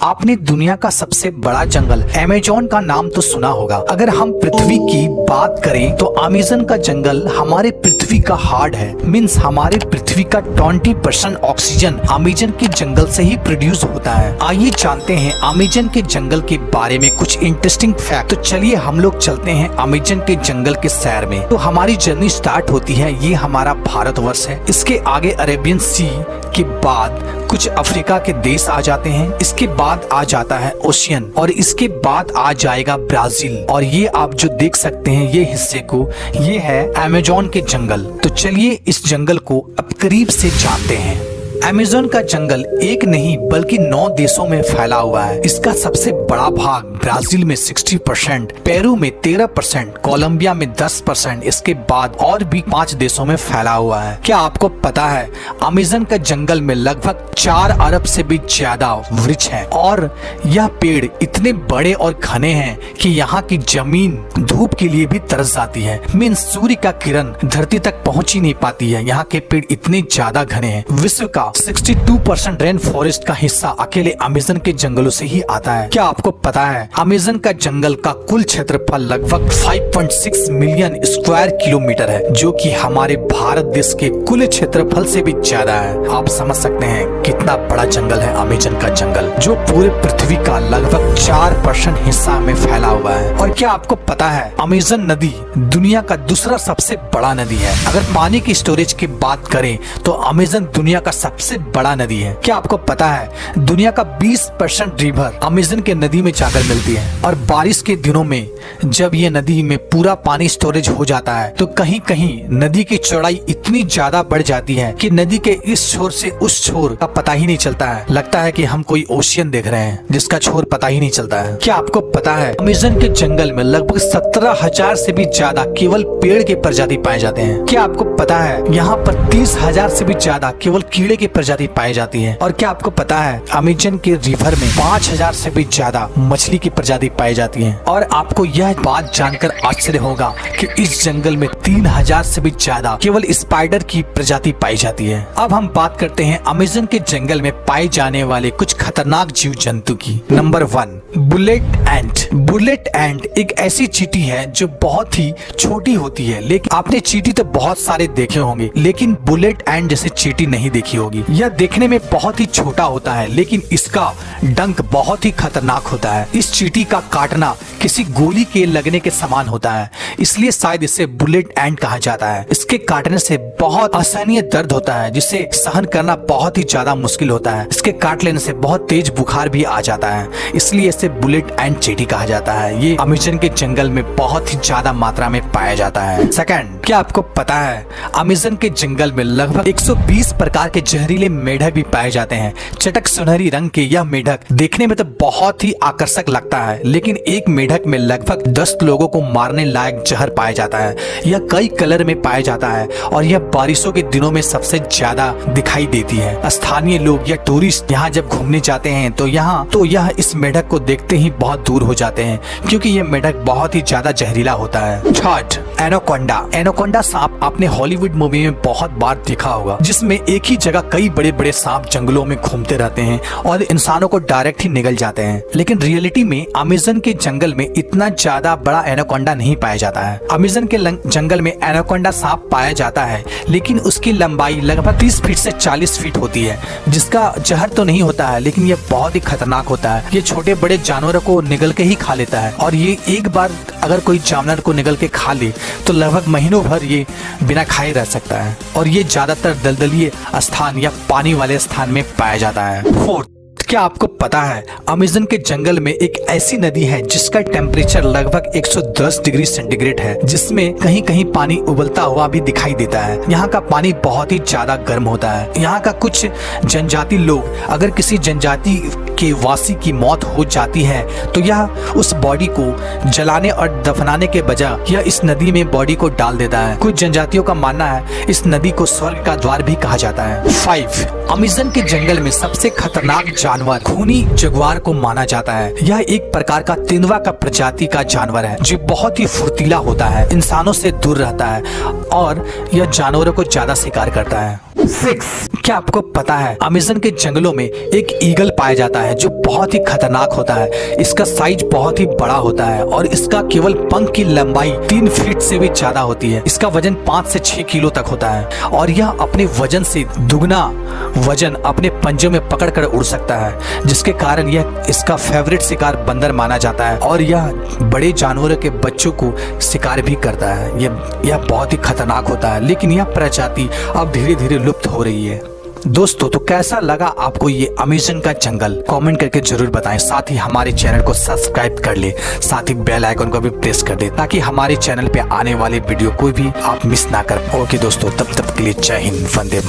आपने दुनिया का सबसे बड़ा जंगल अमेज़न का नाम तो सुना होगा। अगर हम पृथ्वी की बात करें तो अमेज़न का जंगल हमारे पृथ्वी का हार्ट है। मीन्स हमारे पृथ्वी का 20% ऑक्सीजन अमेज़न के जंगल से ही प्रोड्यूस होता है। आइए जानते हैं अमेज़न के जंगल के बारे में कुछ इंटरेस्टिंग फैक्ट। तो चलिए हम लोग चलते हैं अमेज़न के जंगल के सैर में। तो हमारी जर्नी स्टार्ट होती है, ये हमारा भारतवर्ष है। इसके आगे अरेबियन सी के बाद कुछ अफ्रीका के देश आ जाते हैं। इसके बाद आ जाता है ओशियन और इसके बाद आ जाएगा ब्राजील। और ये आप जो देख सकते हैं ये हिस्से को, ये है अमेज़न के जंगल। तो चलिए इस जंगल को अब करीब से जानते हैं। अमेज़न का जंगल एक नहीं बल्कि 9 देशों में फैला हुआ है। इसका सबसे बड़ा भाग ब्राजील में 60%, पेरू में 13%, कोलंबिया में 10%, इसके बाद और भी 5 देशों में फैला हुआ है। क्या आपको पता है अमेज़न का जंगल में लगभग 4 अरब से भी ज्यादा वृक्ष हैं और यह पेड़ इतने बड़े और घने हैं कि यहाँ की जमीन धूप के लिए भी तरस जाती है। मीन्स सूर्य का किरण धरती तक पहुँच ही नहीं पाती है। यहाँ के पेड़ इतने ज्यादा घने हैं। विश्व का 62% रेन फॉरेस्ट का हिस्सा अकेले अमेज़न के जंगलों से ही आता है। क्या आपको पता है अमेज़न का जंगल का कुल क्षेत्रफल लगभग 5.6 मिलियन स्क्वायर किलोमीटर है, जो कि हमारे भारत देश के कुल क्षेत्रफल से भी ज्यादा है। आप समझ सकते हैं कितना बड़ा जंगल है अमेज़न का जंगल, जो पूरे पृथ्वी का लगभग 4% हिस्सा में फैला हुआ है। और क्या आपको पता है अमेज़न नदी दुनिया का दूसरा सबसे बड़ा नदी है। अगर पानी की स्टोरेज की बात करें तो अमेज़न दुनिया का सबसे बड़ा नदी है। क्या आपको पता है दुनिया का 20% रिवर अमेज़न के नदी में जाकर मिलती है। और बारिश के दिनों में जब ये नदी में पूरा पानी स्टोरेज हो जाता है तो कहीं कहीं नदी की चौड़ाई इतनी ज्यादा बढ़ जाती है कि नदी के इस छोर से उस छोर का पता ही नहीं चलता है। लगता है कि हम कोई ओशियन देख रहे हैं जिसका छोर पता ही नहीं चलता है। क्या आपको पता है अमेज़न के जंगल में लगभग 17,000 से भी ज्यादा केवल पेड़ के प्रजाति पाए जाते हैं। क्या आपको पता है यहाँ पर 30,000 से भी ज्यादा केवल कीड़े की प्रजाति पाई जाती है। और क्या आपको पता है अमेज़न के रिवर में 5,000 से भी ज्यादा मछली की प्रजाति पाई जाती है। और आपको यह बात जानकर आश्चर्य होगा कि इस जंगल में 3,000 से भी ज्यादा केवल स्पाइडर की प्रजाति पाई जाती है। अब हम बात करते हैं अमेज़न के जंगल में पाए जाने वाले कुछ खतरनाक जीव जंतु की। नंबर 1, बुलेट एंट। बुलेट एंट एक ऐसी चींटी है जो बहुत ही छोटी होती है। लेकिन आपने चींटी तो बहुत सारे देखे होंगे लेकिन बुलेट एंट जैसे चींटी नहीं देखी होगी। यह देखने में बहुत ही छोटा होता है लेकिन इसका डंक बहुत ही खतरनाक होता है। इस चींटी का काटना किसी गोली के लगने के समान होता है, इसलिए शायद इसे बुलेट एंट कहा जाता है। इसके काटने से बहुत असहनीय दर्द होता है जिसे सहन करना बहुत ही ज्यादा मुश्किल होता है। इसके काट लेने से बहुत तेज बुखार भी आ जाता है, इसलिए इसे बुलेट एंट चींटी कहा जाता है। ये अमेज़न के जंगल में बहुत ही ज्यादा मात्रा में पाया जाता है। सेकंड, क्या आपको पता है अमेज़न के जंगल में लगभग 120 प्रकार के जहरीले मेढक भी पाए जाते हैं। चटक सुनहरी रंग के यह मेढक देखने में तो बहुत ही आकर्षक लगता है लेकिन एक मेढक में लगभग 10 लोगों को मारने लायक जहर पाया जाता है। यह कई कलर में पाया जाता है और यह बारिशों के दिनों में सबसे ज्यादा दिखाई देती है। स्थानीय लोग या टूरिस्ट यहाँ जब घूमने जाते हैं तो यह इस मेढक को देखते ही बहुत दूर हो जाते हैं क्योंकि यह मेढक बहुत ही ज्यादा जहरीला होता है। Third, anaconda. एनाकोंडा सांप आपने हॉलीवुड मूवी में बहुत बार देखा होगा, जिसमें एक ही जगह कई बड़े बड़े सांप जंगलों में घूमते रहते हैं और इंसानों को डायरेक्ट ही निगल जाते हैं। लेकिन रियलिटी में अमेज़न के जंगल में इतना ज्यादा बड़ा एनाकोंडा नहीं पाया जाता है। अमेज़न के जंगल में एनाकोंडा सांप पाया जाता है लेकिन उसकी लंबाई लगभग 30 फीट से 40 फीट होती है, जिसका जहर तो नहीं होता है लेकिन यह बहुत ही खतरनाक होता है। ये छोटे बड़े जानवरों को निगल के ही खा लेता है और ये एक बार अगर कोई जानवर को निगल के खा ले तो लगभग महीनों भर ये बिना खाए रह सकता है। और ये ज्यादातर दलदलीय स्थान या पानी वाले स्थान में पाया जाता है। फोर्थ, क्या आपको पता है अमेज़न के जंगल में एक ऐसी नदी है जिसका टेम्परेचर लगभग 110 डिग्री सेंटीग्रेड है, जिसमें कहीं कहीं पानी उबलता हुआ भी दिखाई देता है। यहाँ का पानी बहुत ही ज्यादा गर्म होता है। यहाँ का कुछ जनजाति लोग, अगर किसी जनजाति के वासी की मौत हो जाती है तो यह उस बॉडी को जलाने और दफनाने के बजाय यह इस नदी में बॉडी को डाल देता है। कुछ जनजातियों का मानना है इस नदी को स्वर्ग का द्वार भी कहा जाता है। 5, अमेज़न के जंगल में सबसे खतरनाक जानवर खूनी जगुआर को माना जाता है। यह एक प्रकार का तेंदुआ का प्रजाति का जानवर है जो बहुत ही फुर्तीला होता है, इंसानों से दूर रहता है और यह जानवरों को ज्यादा शिकार करता है। 6, क्या आपको पता है अमेज़न के जंगलों में एक ईगल पाया जाता है जो बहुत ही खतरनाक होता है। इसका साइज बहुत ही बड़ा होता है और इसका केवल पंख की लंबाई 3 फीट से भी ज्यादा होती है। इसका वजन 5 से 6 किलो तक होता है और यह अपने वजन से दुगना वजन अपने पंजों में पकड़कर उड़ सकता है, जिसके कारण यह इसका फेवरेट शिकार बंदर माना जाता है और यह बड़े जानवरों के बच्चों को शिकार भी करता है। यह बहुत ही खतरनाक होता है, लेकिन यह प्रजाति अब धीरे धीरे लुप्त हो रही है। दोस्तों, तो कैसा लगा आपको ये अमेज़न का जंगल? कमेंट करके जरूर बताएं। साथ ही हमारे चैनल को सब्सक्राइब कर ले, साथ ही बेल आइकन को भी प्रेस कर दे ताकि हमारे चैनल पे आने वाले वीडियो कोई भी आप मिस ना कर। ओके दोस्तों, तब तक के लिए जय हिंद, वंदे।